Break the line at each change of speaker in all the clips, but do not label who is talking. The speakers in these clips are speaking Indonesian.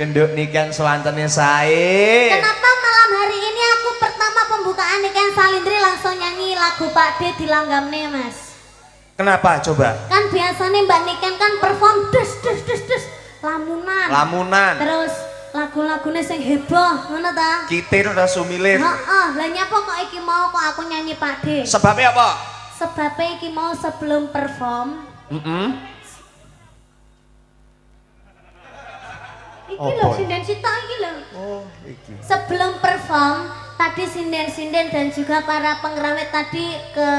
genduk niken sewantene sae.
Kenapa malam hari ini aku pertama pembukaan Niken Salindri langsung nyanyi lagu Pak D di Langgamne, Mas?
Kenapa coba?
Kan biasanya Mbak Niken kan perform des lamunan.
Lamunan.
Terus lagu-lagunya sing heboh, ngono ta?
Kitir ora sumilir.
Heeh, lah nyapa kok iki mau kok aku nyanyi Pak D?
Sebabnya apa?
Sebabnya iki mau sebelum perform. Iki lho sinden sitok iki lho.
Oh, iki.
Sebelum perform tadi sinden-sinden dan juga para pengrawit tadi ke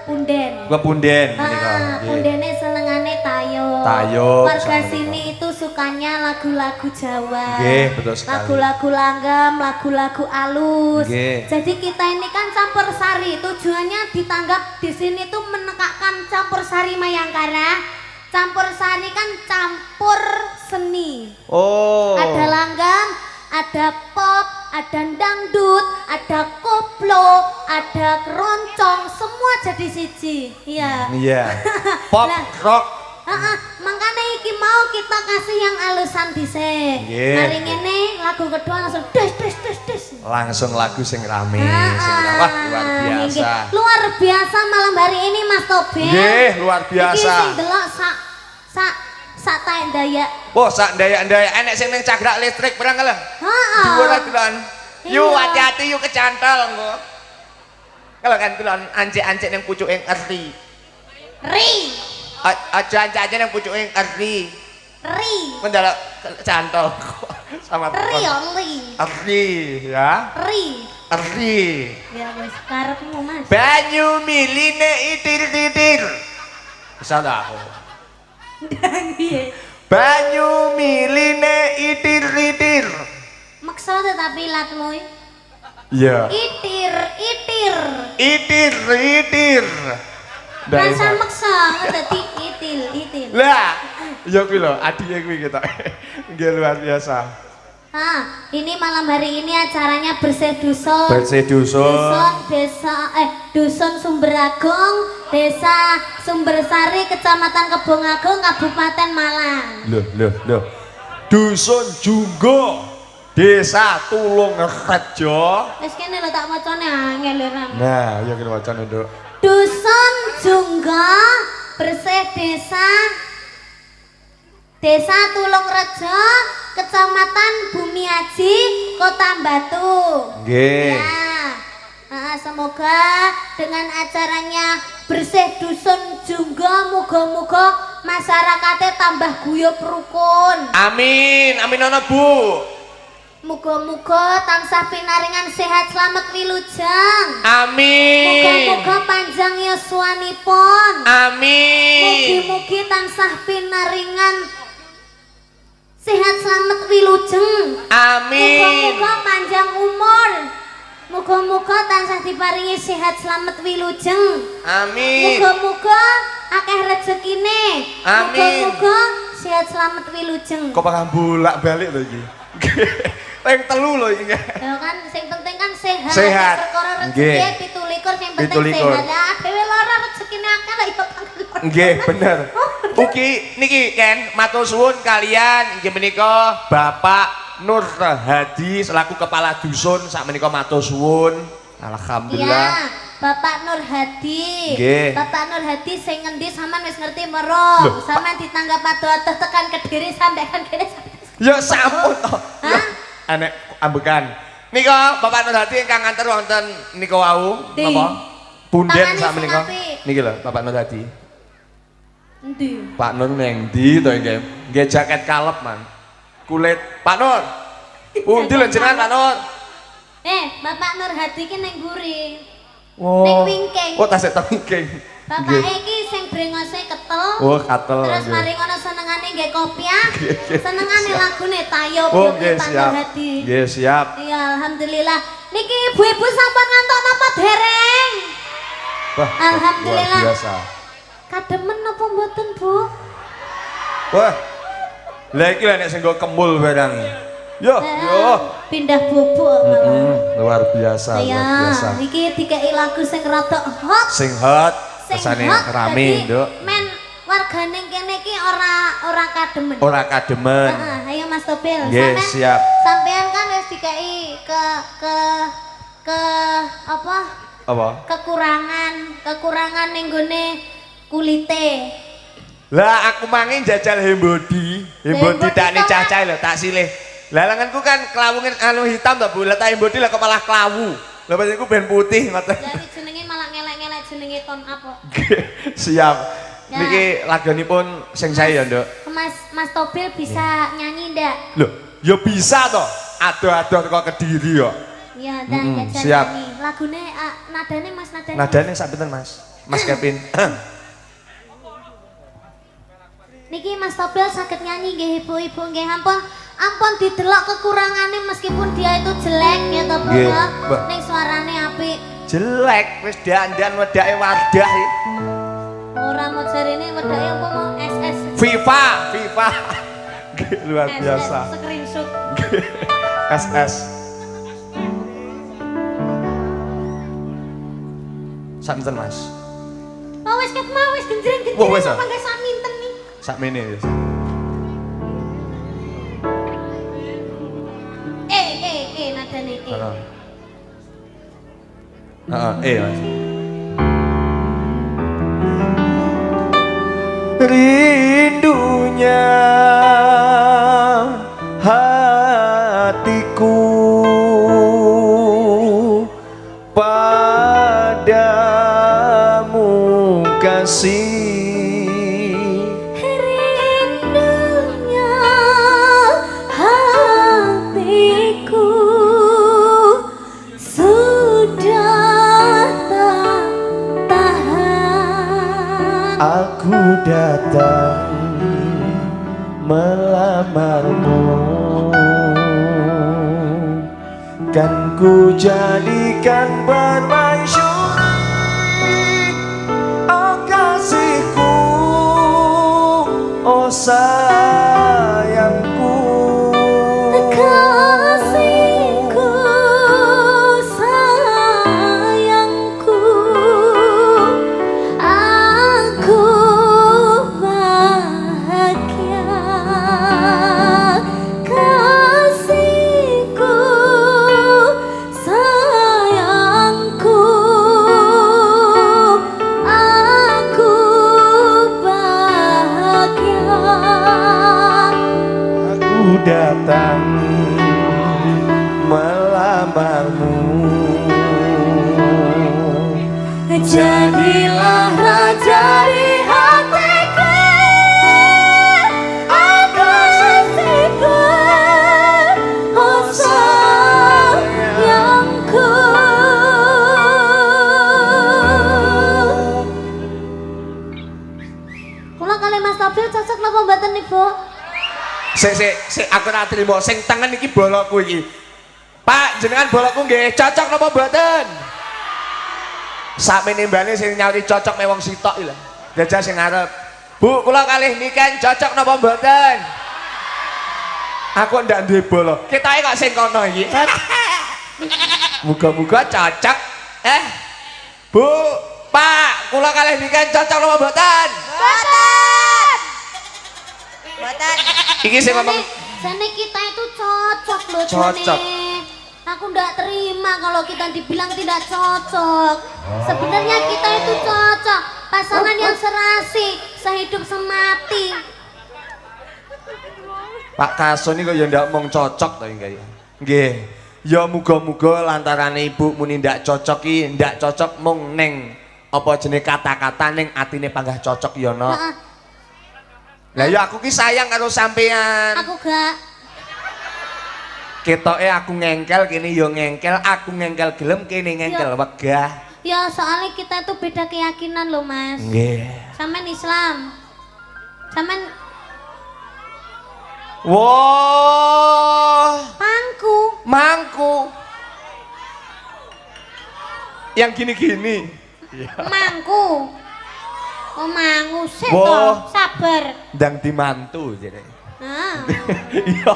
punden.
Ke punden menika.
Pundene senengane tayo.
Tayo.
Warga sini itu sukanya lagu-lagu Jawa.
Nggih, betul sekali.
Lagu-lagu langgam, lagu-lagu alus.
Nggih.
Jadi kita ini kan campur sari. Tujuannya ditanggap di sini tuh menekakkan campur sari Mayangkara. Campur sari kan campur seni.
Oh.
Ada langgam, ada pop, ada dangdut, ada koplo, ada keroncong, semua jadi siji. Iya.
Iya. Pop,
Lah,
rock.
makanya iki mau kita kasih yang alusan dhisik.
Nggih.
Hari ngene lagu kedua langsung des.
Langsung lagu sing rame, sing wah luar biasa.
Nggih. Luar biasa malam hari ini Mas Toben.
Nggih, luar biasa.
Iki sing delok sak taek daya.
Oh, sak ndaya-ndaya enek sing ning cagrak listrik barang kalah.
Heeh.
Dhuwur kulon. Yu
Iya.
hati-hati yu kecantol engko. Kalau kan kulon ancik-ancik ning pucuking erti.
Ri.
Aja ancik-ancik ning pucuking erti.
Ri.
Mendadak cantol sama
Ri
Erti ya.
Ri.
Erti.
Ya wis karepmu Mas.
Banyu miline itir-itir. Bisa dah aku.
Piye?
Banyu miline itir-itir.
Maksa tetapi latmu.
Iya.
Itir.
Itir-itir.
Rasa maksa dadi itil.
Lah, ya kuwi lho, adike kuwi kita. Nggih luar biasa.
Ini malam hari ini acaranya bersih dusun.
Bersih dusun.
Dusun Sumberagung, Desa Sumbersari, Kecamatan Kebongagung, Kabupaten Malang.
Loh. Dusun Junggo, Desa Tulungrejo.
Wis kene lho tak macane angel ora.
Nah, ya kita wacana, Nduk.
Dusun Junggo, bersih Desa Tulungrejo, Kecamatan Bumi Aji, Kota Batu.
Nggih.
Ya. Semoga dengan acaranya bersih dusun Junggo, muga-muga masyarakatnya tambah guyub rukun.
Amin ana Bu.
Muga-muga tansah pinaringan sehat selamat wilujeng.
Amin.
Muga-muga panjang yuswanipun.
Amin.
Mugi-mugi tansah pinaringan sehat selamat wilujeng.
Amin.
Muga-muga panjang umur. Muga-muga tansah diparingi sehat selamat wilujeng.
Amin.
Muga-muga akeh rezekine.
Amin.
Muga-muga sehat selamat wilujeng.
Kok bakal bolak-balik lho iki. Peng telu lho iki.
Ya kan sing penting kan sehat.
Sehat.
Perkara
Nggih.
rezeki 17 sing penting
17.
sehat. Lah dhewe lara rezekine akeh lah ya.
Nggih, bener. Ugi niki Ken matur suwun kalian inggih menika Bapak Nur Hadi selaku kepala dusun sak menika matur suwun. Alhamdulillah.
Iya, Bapak Nur Hadi.
Nggih.
Bapak Nur Hadi sing ngendi sampean wis ngerti merong. Sampean ditanggap ado-ado tekan Kediri sampai kan kene.
Ya sampun to. Ya, enek ambekan. Nika Bapak Nur Hadi ingkang nganter wonten nika wau
Di.
napa? Punden
Tangane
sak
sing
menika.
apik.
Niki lho Bapak Nur Hadi.
Endi?
Pak Nur neng ndi to nggih? Nggih jaket kalep man. Kulit Pak Nur. Pundi lho jenengan Pak Nur?
Bapak Nur Hadi ki ning guri.
Oh.
Ning wingking.
Oh tasik ta wingking.
Bapak iki sing brengose ketel.
Oh, katel.
Terus
nggih.
mari ngono senengane nggih kopiah.
Nggih,
Senengane
siap.
lagune Tayo
Oh,
Putri
nggih
Pak Nur
siap.
Hadi.
Nggih siap.
Iya, alhamdulillah. Niki ibu-ibu sampun ngantuk napa dereng?
Wah,
Alhamdulillah.
luar biasa.
Kademen napa mboten, Bu?
Wah. Lah iki lho nek sing nggo kemul barang. Yo,
Pindah bubuk malah.
luar biasa, luar
Ya,
biasa.
iki dikei lagu sing rada hot.
Sing hot,
Sing
kesane
hot,
rame,
dadi
Nduk.
Men wargane kene iki ora kademen.
Ora kademen.
Heeh, ayo Mas Topil.
Nggih, siap.
Sampean kan wis dikai ke apa?
Apa?
Kekurangan ning gone kulite.
Lah aku mangin jajal hembodi tak nih cacai lho, tak silih. Lah lenganku kan kelawungin anu hitam ta Bu, lah tak hembodi lah kok malah kelawu. Lah pas iku ben putih ngoten.
Jadi jenenge malah ngelek-ngelek jenenge ton apa?
Siap.
Ya.
Niki lagunipun sing saya ya, Nduk.
Mas Topil bisa nyanyi ndak?
Loh, ya bisa toh. Adoh-adoh kok Kediri kok.
Iya, dan
siap.
nyanyi. Lagune nadane Mas nadane.
Nadane sak pinten Mas? Mas Kevin.
Niki Mas Topil sakit nyanyi nggih ibu-ibu nggih ampun didelok kekurangane meskipun dia itu jelek ya to Bu. Ning suarane apik.
Jelek wis dandan wedake Wardah iki.
Ora mau jarine wedake apa mau SS.
FIFA. Luar biasa.
Screenshot.
SS. Samten Mas.
Oh wis ket mau wis genjreng-genjreng
Oh, wis,
apa enggak sak minten nih.
Sakmene ya.
Nadane
Mas. Rindunya hatiku padamu kasih.
Rindunya hatiku sudah tak tahan.
Aku datang melamarmu, kan ku jadikan permaisuri. Oh kasihku, oh sayangku,
Kasihku, sayangku, aku bahagia. Kasihku, sayangku, aku bahagia.
aku datang melamarmu.
Jadilah raja di hatiku, aku kasihku, oh sayangku. Kula kali Mas Topil cocok napa mboten Ibu?
Sik aku ora trimo sing tengen iki bolokku iki. Pak, jenengan bolokku nggih cocok napa mboten? Sakmene mbane sing nyauri cocok me wong sitok iki lho. Jajal sing ngarep. Bu, kula kalih niken cocok napa mboten? Aku ndak duwe bolok. Ketoke kok sing kono iki. Muga-muga cocok. Bu, Pak, kula kalih niken cocok napa mboten?
Mboten.
Iki sing ngomong
Jane kita itu cocok loh
Cocok.
Jane. Aku ndak terima kalau kita dibilang tidak cocok. Sebenarnya kita itu cocok, pasangan yang serasi, sehidup semati.
Pak Kason iki kok ya ndak mung cocok to iki. Nggih. Ya muga-muga lantarane ibu muni ndak cocok iki, ndak cocok mung ning apa jenenge kata-kata ning atine panggah cocok ya no.
Heeh.
Lah ya aku ki sayang karo sampean.
Aku gak.
Ketoke aku ngengkel kene ya ngengkel, aku ngengkel gelem kene ngengkel wegah.
Ya soalnya kita itu beda keyakinan loh Mas.
Nggih.
Sampean Islam. Sampean
Wah,
mangku.
Yang gini-gini.
Mangku. Oh mangu sik
Wah.
toh, sabar.
Ndang dimantu jare.
Nah.
Iya.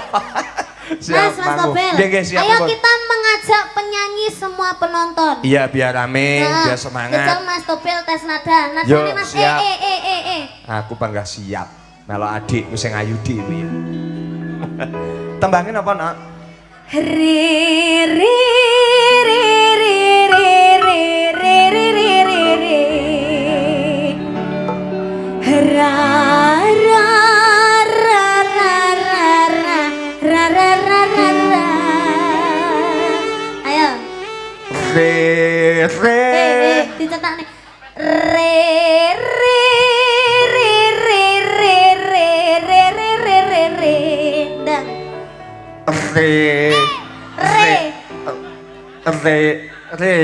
Siap,
Mas
Mangu.
Topil.
Nggih, nggih, siap,
Ayo
Pun.
kita mengajak penyanyi semua penonton.
Iya, biar rame,
Nah,
biar semangat.
Jajal Mas Topil tes nada.
Yo,
Nadane Mas
siap.
eh.
Aku bangga siap. Melo adikku sing ayu dhewe. Tembangin apa, Nak?
Ri ri ri ri ri ri ri ri ri ri ri ra ra ra ra ra ra ra ra ra ra ra. Ayo
Re
dicetak nih re re re re re re re re re re re dan
re
re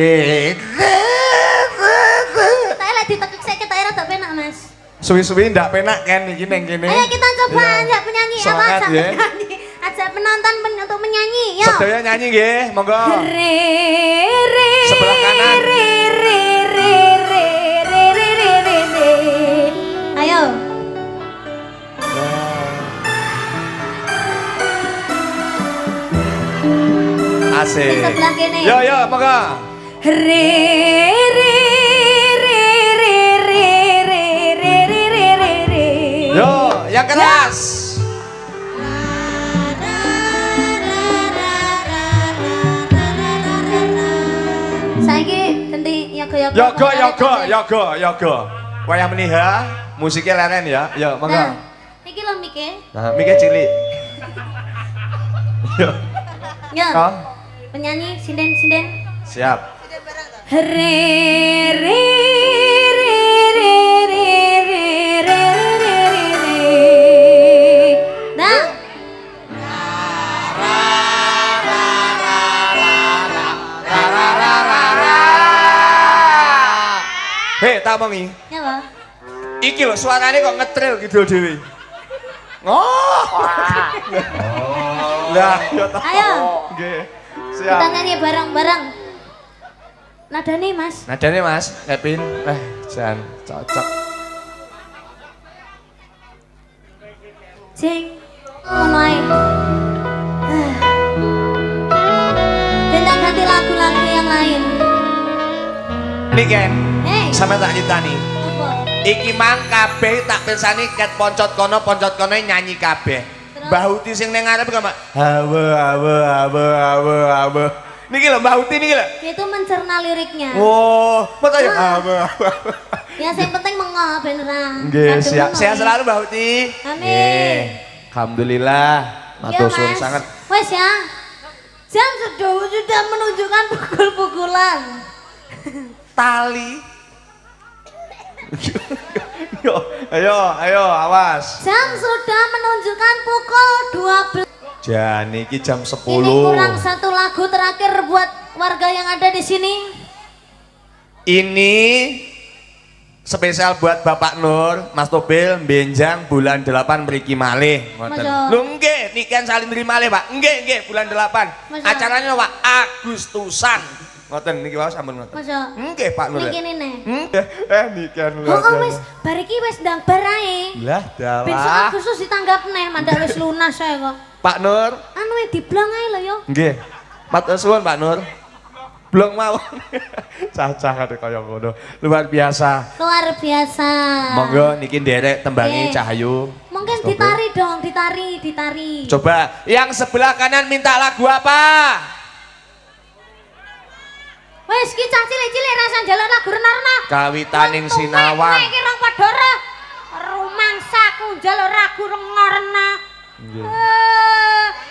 kita lagi ditekuk saya kita rada penak mas.
Suwi-suwi ndak penak kan iki ning kene.
Ayo kita coba
Iya.
ajak penyanyi apa
Semangat,
ajak
ya.
penyanyi ajak penonton untuk menyanyi yuk.
Sedaya nyanyi nggih, monggo.
Re re
Sebelah kanan.
re re re re re re re re re. Ayo.
Asik.
Di sebelah kene.
Yo yo, monggo.
Re re re re re re re re re re re.
Yo, yang keras.
Saiki ganti
Yoga. Wayah meniha, musiknya leren ya. Yo, monggo.
Nah, iki lho mike.
Nah, mikir cilik. Yo.
Ya.
Oh,
Penyanyi sinden.
siap.
Re re re re re re re re re. Nah.
Hei, tak mongi.
Ya, Pak.
Iki lho suarane kok ngetril gitu dhewe. Oh. Lah, yo tak.
Ayo.
Nggih.
Kita
Siap.
nyanyi bareng-bareng. Nadane, Mas.
Nadane Mas, Kevin. Jan cocok.
Jeng. Ngono ae. Kita ganti lagu-lagu yang lain.
Nih Ken,
Sampe
tak nyitani.
apa?
Iki mang kabeh tak pirsani ket poncot kono nyanyi kabeh. Mbah Uti sing ning ngarep kok Mbak. Hawe. Niki lho Mbah Uti niki lho.
Itu mencerna liriknya.
Oh, mata ya hawe.
Ya yang penting mengo beneran.
Nggih,
Kadung
siap.
mengo.
Sehat selalu Mbah Uti.
Amin.
Nggih. Alhamdulillah. Matur
Iya,
suwun
Mas.
sangat.
Wes ya. Jam sudah menunjukkan pukul-pukulan.
Tali. Yo, ayo, awas.
Jam sudah menunjukkan pukul 12.
Jan iki jam 10.
Ini kurang satu lagu terakhir buat warga yang ada di sini.
Ini spesial buat Bapak Nur, Mas Tobil, benjang bulan 8 mriki malih. Ngoten.
Masa?
Lho nggih, niken salindri malih, Pak. Nggih, bulan 8.
Masa?
Acaranya Pak Agustusan. Ngoten niki wae sampun ngoten.
Masa?
Nggih, Pak Nur.
Niki nih.
Niken lho.
Oh, wes, bariki wes ndang barae.
Lah,
Besok
dalah.
Agustus ditanggap nih, mandak wes lunas saya kok.
Pak Nur.
Anu diblong ae lho yo.
Nggih. Matur suwun Pak Nur. Blong mawon. Cacah kate kaya ngono. Luar biasa.
Luar biasa.
Monggo niki nderek tembangi
Nggih.
Cahayu.
Mungkin
Stop.
ditari dong, ditari.
Coba yang sebelah kanan minta lagu apa?
Wes ki cah cilik-cilik rasa njaluk lagu rena-rena.
Kawitaning sinawang.
Iki rong padha re. Rumangsaku njaluk lagu rena-rena.
Nggih.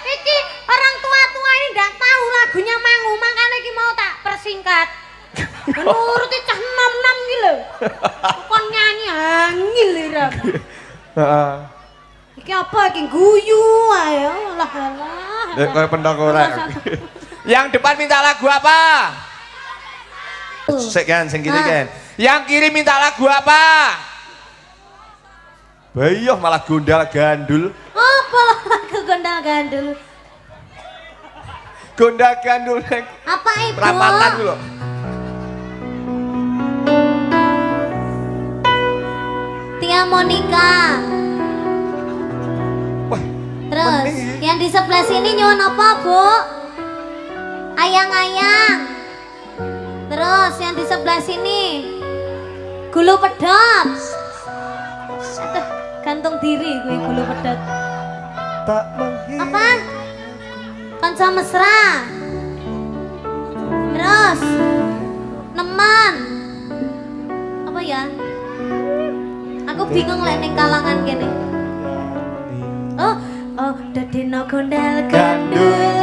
Iki orang tua-tua ini ndak tahu lagunya Mangu, makanya iki mau tak persingkat. Nuruti cah nom-nom iki lho. Kon nyanyi angil lho.
Heeh.
Iki apa iki guyu ae. Lah alah.
Nek koyo pentok ora. Yang depan minta lagu apa? Sik kan, sing kiri kan. Yang kiri minta lagu apa? Bayoh malah gondal gandul.
Apa lagu gondal gandul?
Gondal gandul nek
Apa itu?
perapatan ku lho.
Tia Monica.
Wah,
Terus
bening.
yang di sebelah sini nyuwun apa, Bu? Ayang-ayang. Terus yang di sebelah sini gulu pedot. Aduh, gantung diri gue gulu pedot.
tak menghilang.
Apa? Kanca mesra. Terus nemen. Apa ya? Aku bingung lek ning kalangan kene. Oh, dadeno gondal gandul.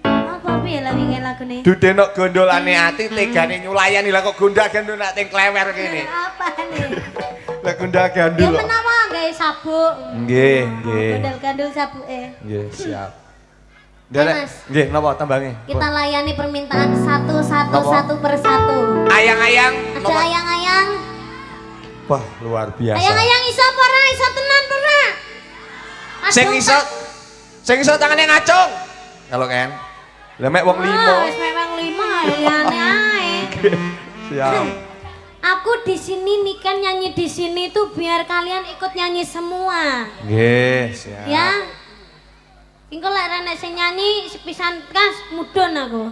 Apa piye lah wingi lagune?
Dudenok gondolane ati tegane nyulayani lah kok gondal gandul nak ting klewer kene.
Apa nih?
Lah gondal
Ya
gandul.
menawa gawe sabuk.
Nggih, nggih.
Gondal gandul sabuke.
Nggih, siap.
Mas.
Derek, nggih napa tambange?
Kita layani permintaan satu per satu.
Ayang-ayang,
Ada
napa?
ayang-ayang.
Wah, luar biasa.
Ayang-ayang iso apa ora? Iso tenan ora?
Sing iso tangane ngacung. Kalau kan. Lah mek wong limo.
Wis memang 5 liyane ae.
Siap.
Aku di sini nih kan nyanyi di sini tuh biar kalian ikut nyanyi semua.
Nggih, siap.
Ya. Engko lek renek sing nyanyi sepisan kas mudhun aku.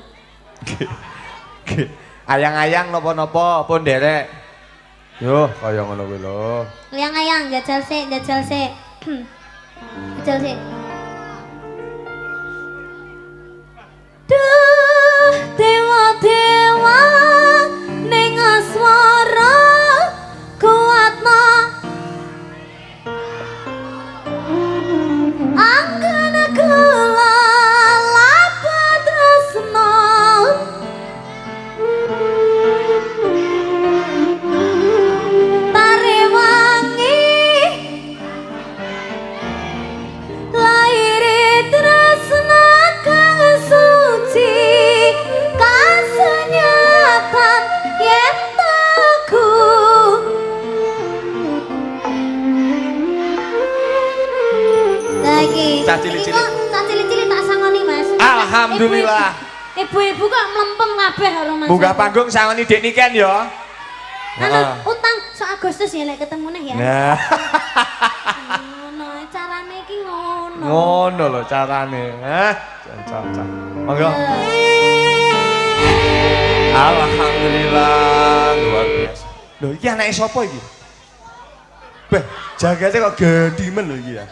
Ayang-ayang napa-napa pun derek. Yo, kaya ngono kuwi lho.
Ayang-ayang jajal sik. Jajal sik. Duh, dewa-dewa ning aswara kuatna anggana kula lapa tresna tare wangi laire tresna kang suci kasunyatan yen taku lagi
Cah cilik-cilik.
cah cilik-cilik tak sangoni mas.
Alhamdulillah.
Ibu-ibu kok mlempem kabeh karo mas.
Munggah panggung sangoni Dek Niken ya.
Utang so Agustus ya lek ketemu nih ya.
Nah,
Ngono carane iki ngono.
ngono lho carane. Cocok. Monggo. Alhamdulillah, luar biasa. Lho iki anake sapa iki? Beh, jagate kok gendimen lho iki ya.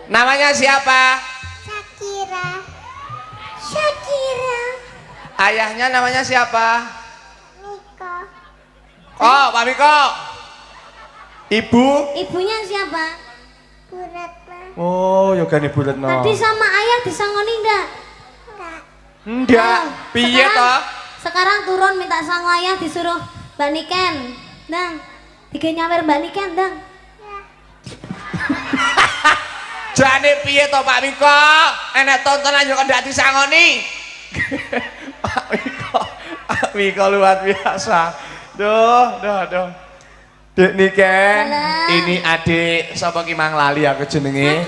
Namanya siapa?
Shakira.
Ayahnya namanya siapa?
Miko.
Oh, Pak Miko. Ibu?
Ibunya siapa?
Oh, yogane Buretno.
Tadi sama ayah disangoni ndak?
Enggak. Piye toh?
Sekarang turun minta sangu ayah disuruh Mbak Niken. Dang. Tiga nyawer Mbak Niken, Dang.
Jane piye to Pak Miko? Enek tontonan yo ndak disangoni. Pak Miko luar biasa. Duh. Dek Niken,
Halo.
ini adik sapa ki mang lali aku jenenge.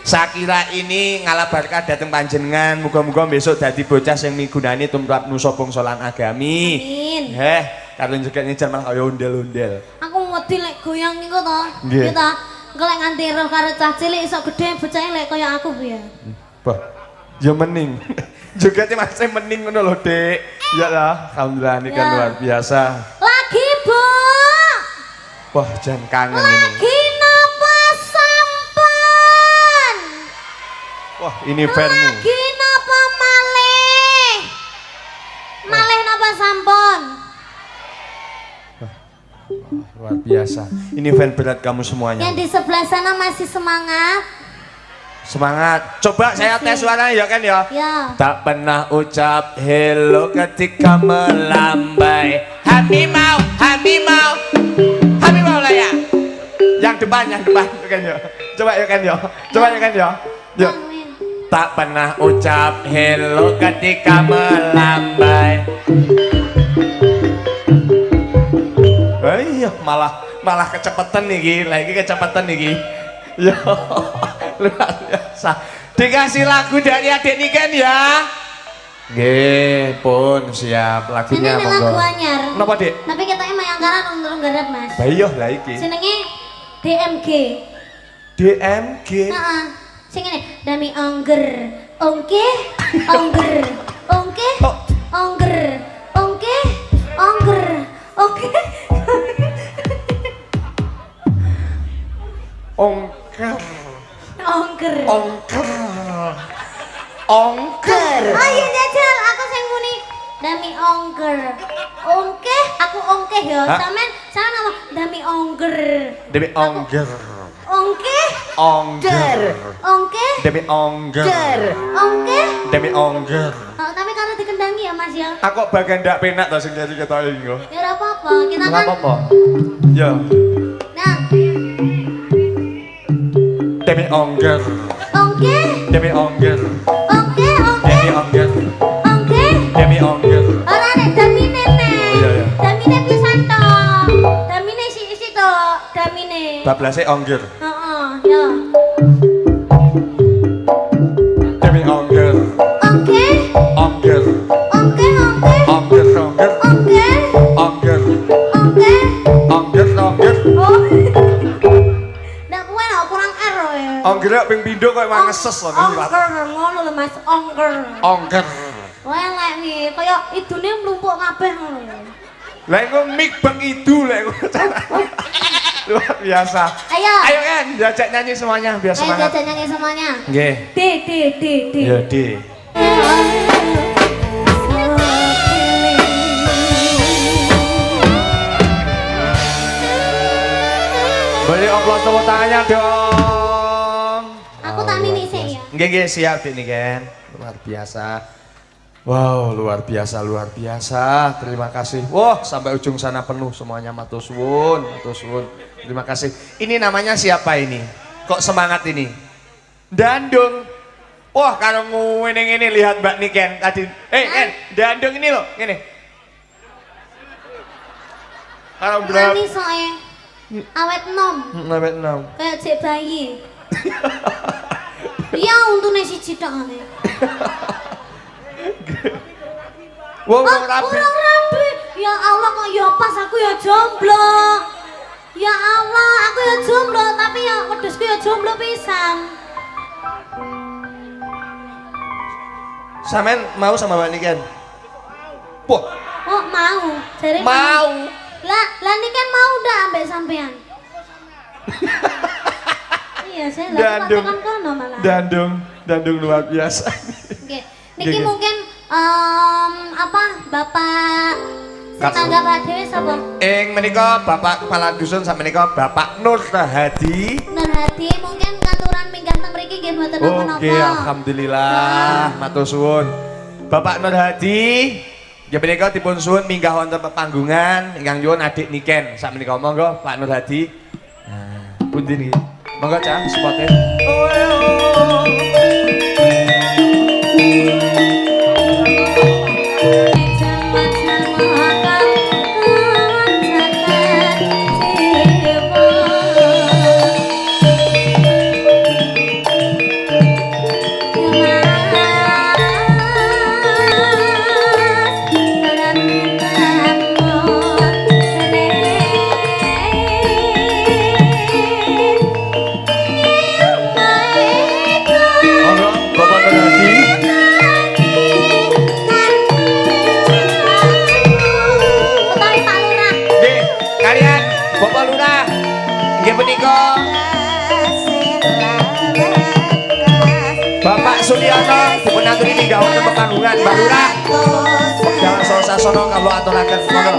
Shakira ini ngalabarkan dateng panjenengan, muga-muga besok dadi bocah sing migunani tumrap nusa bangsa lan agami.
Amin.
Karo jeget nyejar malah kaya ondel-ondel.
Aku wedi lek goyang iku to.
Nggih.
Iya to. Engko lek nganti roh karo cah cilik iso gedhe bocahe lek kaya aku piye.
Bah, ya mening. Jogetnya masih mening ngono lho, Dek. Ya lah, alhamdulillah ini kan
Ya.
luar biasa.
Lagi, Bu.
Wah, jangan kangen ini.
Lagi napa sampan?
Wah, ini fanmu.
Lagi napa malih? Malih napa sampun?
Luar biasa. Ini fan berat kamu semuanya.
Yang di sebelah sana masih semangat?
Semangat. Coba saya tes suaranya ya kan ya.
Ya.
Tak pernah ucap hello ketika melambai. Habimau lah ya. Yang depan ya kan ya. Coba ya kan ya. Yuk. Tak pernah ucap hello ketika melambai. Iya, malah kecepatan nih, lagi kecepatan nih. Ya, luar biasa. Dikasih lagu dari adik Niken ya. Nggih, pun siap lagunya
Ini lagu anyar.
Napa, Dik?
Tapi kita emang yang karan untuk garap mas.
Lah iya lah iki.
Senengnya DMG.
DMG.
Heeh. Sing ngene, Dami Ongger. Ongke. Ongger. Ongke.
Oh.
Ongger. Ongke. Ongger. Oke.
Ongker.
Ongker.
Ongker. Ongker.
Ayo jajal, aku sing muni dami ongker. Ongkeh, aku ongkeh ya. Sampean sana nama dami ongker.
Demi ongger.
Ongkeh.
Ongger.
Ongkeh.
Demi ongger.
Ongkeh.
Demi ongger.
Oh, tapi kalau dikendangi ya Mas ya.
Aku bagian ndak penak to sing jadi ketoke engko.
Ya ora apa-apa, kita
Ora
kan.
apa-apa. Ya.
Nah,
Demi ongger.
ongkeh.
Demi ongger.
Ongkeh,
Demi
ongkeh.
ongger.
Ongkeh.
Demi ongger.
Ora nek damine nek.
Oh, iya, iya.
Damine pisan to. Damine isi to, damine.
Bablase ongger.
Heeh, ya.
Demi ongger.
Ongkeh.
Ongger.
Ongkeh, ongkeh.
Ongger ongger.
Ongkeh.
Ongger.
Ongkeh.
Ongger ongger.
Oh. Ndak kuwe lho kurang R ya.
Ongger ping pindho koyo mang ngeses lho ngilat.
Ongker ngono lho Mas, ongker.
Ongger.
Welek nih, kaya idune mlumpuk kabeh ngono.
Lah engko mik beng idu lek luar biasa.
Ayo.
Ayo kan diajak nyanyi semuanya biar
Ayo
semangat.
jajan nyanyi semuanya.
Nggih.
D D D D.
Ya, Di. Beri aplaus tepuk tangannya dong.
Aku tak mini sih ya.
Nggih, siap Dik Niken. Luar biasa. Wow, luar biasa, luar biasa. Terima kasih. Wah, sampai ujung sana penuh semuanya. Matur suwun, matur suwun. Terima kasih. Ini namanya siapa ini? Kok semangat ini? Dandung. Wah, kalau ngene lihat Mbak Niken tadi. Ken, dandung ini loh, ngene. Kalau berapa?
Mami soe. Awet nom.
Nawet 6.
Kayak cek bayi. Iya untune siji tok ngene.
Wow,
Oh,
rapi.
kurang rapi. Ya Allah kok ya pas aku ya jomblo. Ya Allah, aku ya jomblo tapi ya wedhusku ya jomblo pisan.
Sampean mau sama Mbak Niken? Wah,
Oh, mau. Jare
mau.
Lah ini kan mau udah ambek sampean. Iya, saya lagi
Dandung.
matakan kono malah.
Dandung luar biasa.
Oke. Niki
Oke.
mungkin apa Bapak
Kas-
tetangga Pak Dewi sapa?
Menika Bapak Kepala Dusun sama menika Bapak Nur Hadi.
Nur Hadi mungkin katuran minggah teng mriki nggih mboten napa-napa.
Oke, alhamdulillah, matur suwun. Bapak Nur Hadi, ya menika dipun suwun minggah wonten pepanggungan ingkang nyuwun adik Niken. Sak menika monggo Pak Nur Hadi. Nah, pundi niki? Monggo Cang spote. Monggo Bapak Nur Hadi.
Utawi Pak Lurah.
Nggih, kalian Bapak Lurah. Nggih menika Bapak Suliyono dipun aturi minggah wonten pepanggungan Mbak Lurah. Jangan sosasana kawula aturaken monggo.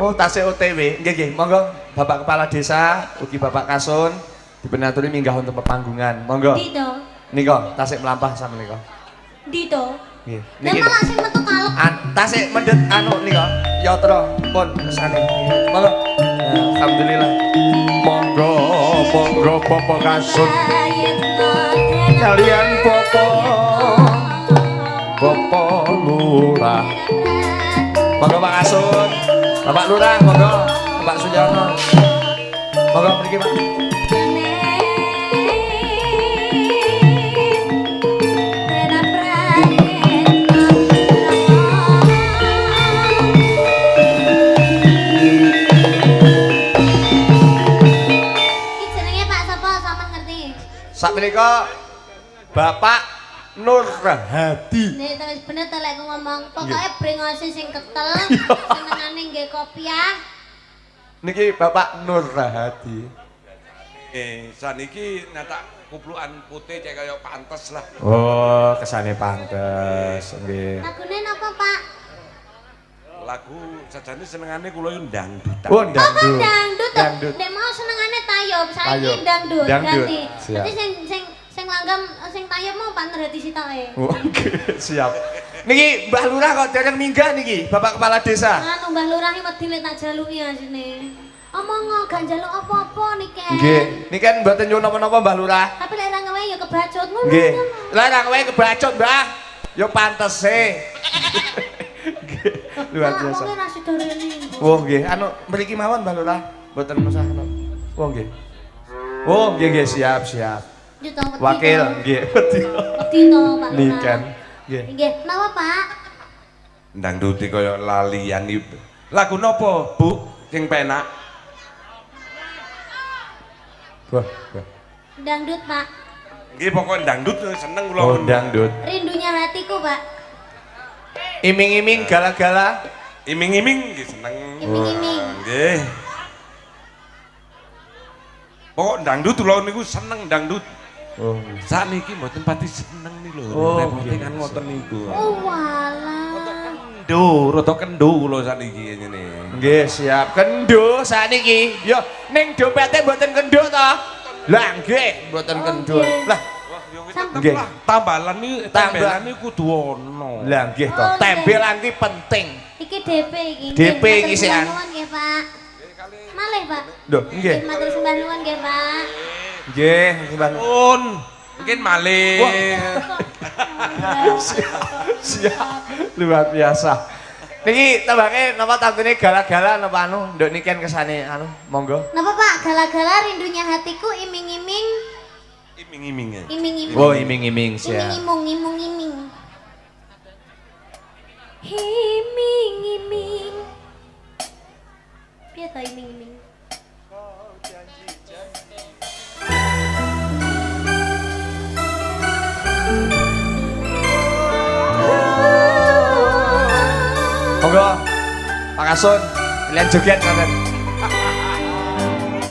Oh, tasih OTW. Nggih, monggo Bapak Kepala Desa, ugi Bapak Kasun dipun aturi minggah wonten pepanggungan. Monggo.
Dito.
Nika tasih melampah sama nika.
Dito.
Nggih.
Lah malah sing metu kalep.
Tasik mendet nika yatra pun kesane. Monggo. Nah, alhamdulillah. Monggo Bapak Kasun kalian Bapak Lurah. Monggo Pak Kasun, Bapak Lurah, monggo Bapak Sujono. Monggo mriki Pak. Sakmenika Bapak Nur Hadi.
Nek wis bener ta lek ngomong, pokoke brengose sing ketel, senengane nggih kopiah.
Niki Bapak Nur Hadi.
Saniki nyatak kuplukan putih cek kaya pantes lah.
Oh, kesane pantes nggih.
Lagune napa, Pak?
Lagu sajane senengane kula yo dangdutan.
Oh,
Oh,
dangdut.
dangdut.
Dangdut.
Nek mau senengane tayub,
Tayub.
saiki dangdut.
Dangdut.
Ganti.
Siap.
Dadi sing langgam sing tayub mau partner hati sitoke.
Oke, siap. Niki Mbah Lurah kok dereng minggah niki, Bapak Kepala Desa.
Anu Mbah Lurah iki wedi lek tak jaluki asine. Omong gak njaluk apa-apa niki.
Nggih, niki kan mboten nyuwun napa-napa Mbah Lurah.
Tapi lek ra ngewe ya kebacut ngono.
Nggih. Lah ra kowe kebacut, Mbah. Ya pantese. Nggih, luar biasa.
Wong ra sida rene.
Oh, nggih. Anu mriki mawon Mbah Lurah. Mboten mesah anu. Oh, nggih. Oh, nggih nggih siap siap.
Yo to wedi.
Wakil nggih, wedi.
Wedi to, Pak.
Nikan. Nggih.
Nggih, napa, Pak?
Dangduti kaya lalian iki. Lagu napa, Bu? Sing penak.
Wah, wah.
Dangdut, Pak.
Nggih pokoke dangdut seneng kula.
Oh, dangdut.
Rindunya hatiku, Pak.
Iming-iming gala-gala.
Iming-iming nggih seneng.
Iming-iming.
Nggih. Pokok dangdut kula niku seneng dangdut.
Oh.
Sakniki mboten pati seneng nih lho.
Oh,
Repote
nggih.
kan ngoten niku.
Oh, walah.
Rada kendo kula sakniki ngene.
Nggih, siap. Kendo sakniki. Yo, ning dompete mboten kendo to? Lah nggih, mboten
Oh,
kendo.
nggih.
Lah,
Sam-
nggih.
Tambalan iki
Tambah.
tambalan iki kudu ono.
Lah nggih to.
Oh, nggih.
Tembelan ki penting.
Iki DP iki.
DP
Nggih,
iki
matur
sian.
sembah nuwun nggih, Pak. Malih, Pak.
Lho, nggih.
Matur sembah nuwun nggih, Pak.
Nggih, Mbah.
Pun mungkin malih.
Siap. Luar biasa. Niki tembake napa tantune gala-gala napa anu? Nduk niki kan kesane anu, monggo.
Napa, Pak? Gala-gala rindunya hatiku iming-iming.
Iming-iming ya.
Iming-iming.
Oh, iming-iming siap.
Iming-imung, imung-iming. Iming-iming. Piye ta iming-iming?
Monggo. Pak Kasun, kalian joget kangen.